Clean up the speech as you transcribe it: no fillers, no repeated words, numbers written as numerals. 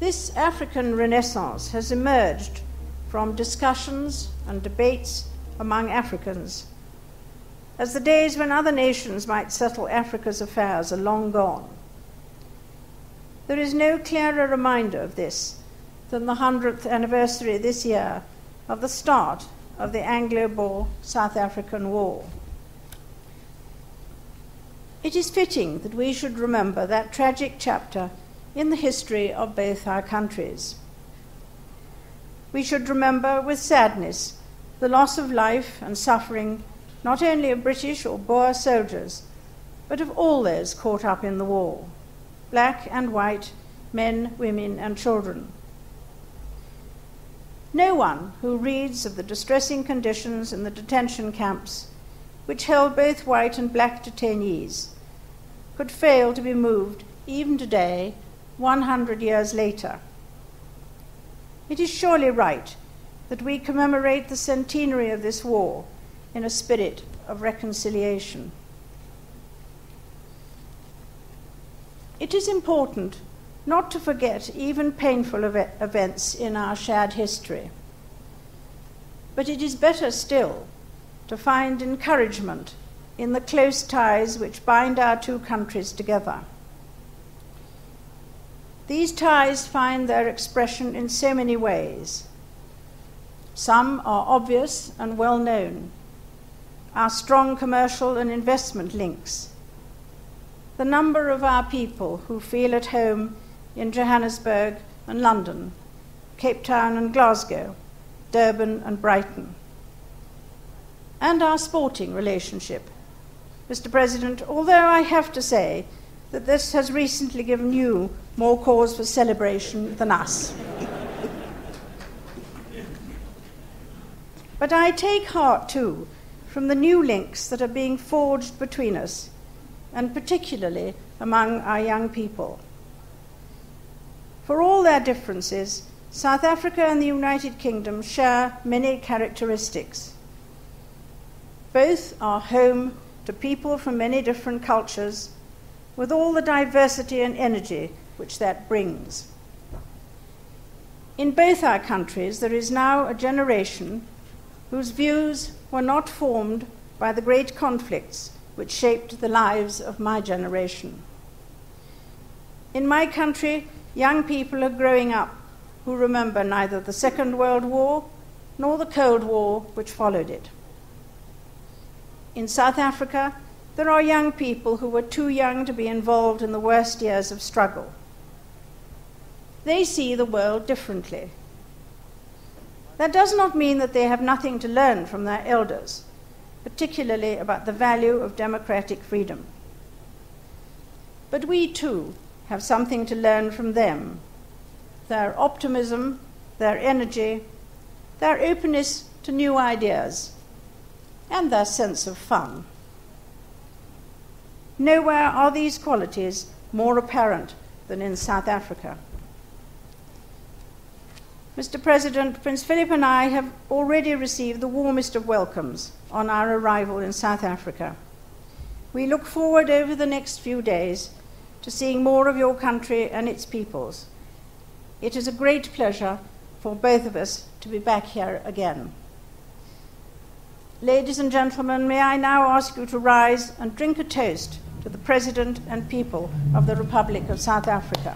This African Renaissance has emerged from discussions and debates among Africans, as the days when other nations might settle Africa's affairs are long gone. There is no clearer reminder of this than the 100th anniversary this year of the start of the Anglo-Boer South African War. It is fitting that we should remember that tragic chapter in the history of both our countries. We should remember with sadness the loss of life and suffering not only of British or Boer soldiers, but of all those caught up in the war, black and white, men, women, and children. No one who reads of the distressing conditions in the detention camps, which held both white and black detainees, could fail to be moved even today, 100 years later. It is surely right that we commemorate the centenary of this war in a spirit of reconciliation. It is important not to forget even painful events in our shared history. But it is better still to find encouragement in the close ties which bind our two countries together. These ties find their expression in so many ways. Some are obvious and well known: our strong commercial and investment links, the number of our people who feel at home in Johannesburg and London, Cape Town and Glasgow, Durban and Brighton, and our sporting relationship. Mr. President, although I have to say that this has recently given you more cause for celebration than us. But I take heart, too, from the new links that are being forged between us, and particularly among our young people. For all their differences, South Africa and the United Kingdom share many characteristics. Both are home to people from many different cultures, with all the diversity and energy which that brings. In both our countries, there is now a generation whose views were not formed by the great conflicts which shaped the lives of my generation. In my country, young people are growing up who remember neither the Second World War nor the Cold War which followed it. In South Africa, there are young people who were too young to be involved in the worst years of struggle. They see the world differently. That does not mean that they have nothing to learn from their elders, particularly about the value of democratic freedom. But we, too, have something to learn from them: their optimism, their energy, their openness to new ideas, and their sense of fun. Nowhere are these qualities more apparent than in South Africa. Mr. President, Prince Philip and I have already received the warmest of welcomes on our arrival in South Africa. We look forward over the next few days to seeing more of your country and its peoples. It is a great pleasure for both of us to be back here again. Ladies and gentlemen, may I now ask you to rise and drink a toast to the President and people of the Republic of South Africa.